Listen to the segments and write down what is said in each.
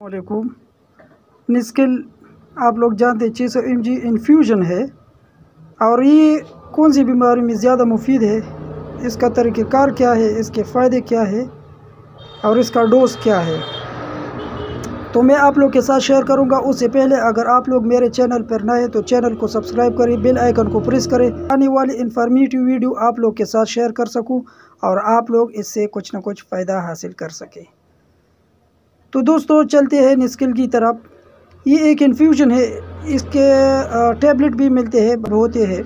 वालेकुम। निस्किल आप लोग जानते हैं 600 mg इन्फ्यूजन है और ये कौन सी बीमारी में ज़्यादा मुफीद है, इसका तरीक़ेकार क्या है, इसके फ़ायदे क्या है और इसका डोज क्या है, तो मैं आप लोग के साथ शेयर करूंगा। उससे पहले अगर आप लोग मेरे चैनल पर नए हैं तो चैनल को सब्सक्राइब करें, बेल आइकन को प्रेस करें, आने वाली इन्फॉर्मेटिव वीडियो आप लोग के साथ शेयर कर सकूं और आप लोग इससे कुछ ना कुछ फ़ायदा हासिल कर सकें। तो दोस्तों चलते हैं निस्किल की तरफ। ये एक इन्फ्यूजन है, इसके टैबलेट भी मिलते हैं, होते हैं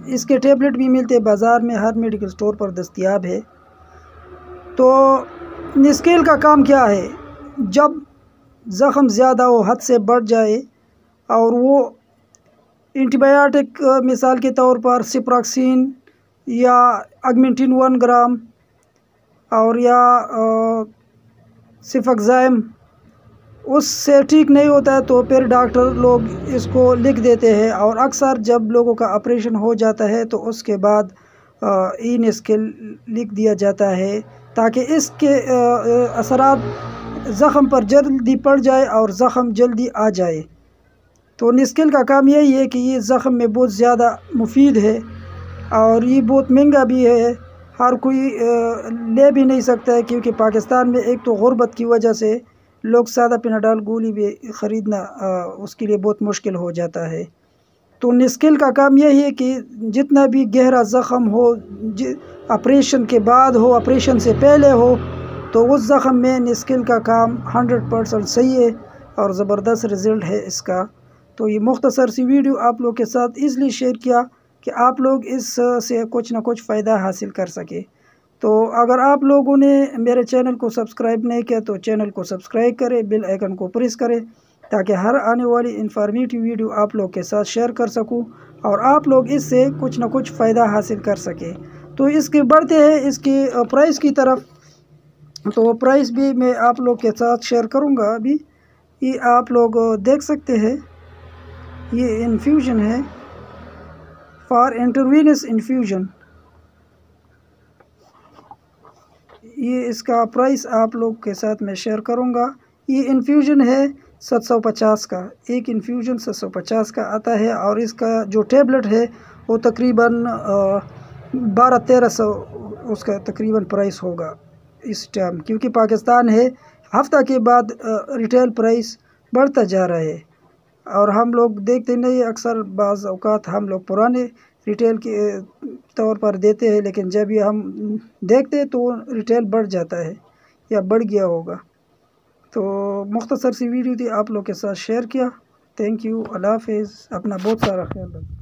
इसके टैबलेट भी मिलते हैं, बाज़ार में हर मेडिकल स्टोर पर दस्तयाब है। तो निस्किल का काम क्या है, जब ज़ख़म ज़्यादा हो, हद से बढ़ जाए और वो एंटीबायोटिक मिसाल के तौर पर सिप्रोक्सिन या ऑगमेंटिन 1 ग्राम और या सिफोक्साइम उससे ठीक नहीं होता है तो फिर डॉक्टर लोग इसको लिख देते हैं। और अक्सर जब लोगों का ऑपरेशन हो जाता है तो उसके बाद ई निस्किल लिख दिया जाता है ताकि इसके असरात ज़ख़म पर जल्दी पड़ जाए और ज़ख़म जल्दी आ जाए। तो निस्किल का काम यही है कि ये ज़ख़म में बहुत ज़्यादा मुफीद है और ये बहुत महंगा भी है, हर कोई ले भी नहीं सकता है क्योंकि पाकिस्तान में एक तो गुर्बत की वजह से लोग सादा पेनाडोल गोली भी ख़रीदना उसके लिए बहुत मुश्किल हो जाता है। तो निस्किल का काम यही है कि जितना भी गहरा ज़ख़म हो, ऑपरेशन के बाद हो, ऑपरेशन से पहले हो, तो उस ज़ख़म में निस्किल का काम 100% सही है और ज़बरदस्त रिज़ल्ट है इसका। तो ये मुख्तसर सी वीडियो आप लोग के साथ इसलिए शेयर किया कि आप लोग इस से कुछ ना कुछ फ़ायदा हासिल कर सके। तो अगर आप लोगों ने मेरे चैनल को सब्सक्राइब नहीं किया तो चैनल को सब्सक्राइब करें, बेल आइकन को प्रेस करें ताकि हर आने वाली इन्फॉर्मेटिव वीडियो आप लोग के साथ शेयर कर सकूं और आप लोग इससे कुछ ना कुछ फ़ायदा हासिल कर सकें। तो इसके बढ़ते हैं इसकी प्राइस की तरफ। तो प्राइस भी मैं आप लोग के साथ शेयर करूंगा। अभी ये आप लोग देख सकते हैं, ये इन्फ्यूजन है फॉर इंट्रावेनस इन्फ्यूजन। ये इसका प्राइस आप लोग के साथ मैं शेयर करूंगा। ये इन्फ्यूजन है 750 का, एक इन्फ्यूजन 750 का आता है और इसका जो टैबलेट है वो तकरीबन 1200-1300 उसका तकरीबन प्राइस होगा इस टाइम, क्योंकि पाकिस्तान है हफ्ता के बाद रिटेल प्राइस बढ़ता जा रहा है और हम लोग देखते नहीं, अक्सर बाज़ औक़ात हम लोग पुराने रिटेल के तौर पर देते हैं, लेकिन जब ये हम देखते हैं तो रिटेल बढ़ जाता है या बढ़ गया होगा। तो मुख्तसर सी वीडियो थी, आप लोग के साथ शेयर किया। थैंक यू, अल्लाह हाफ़िज़, अपना बहुत सारा ख्याल रखें।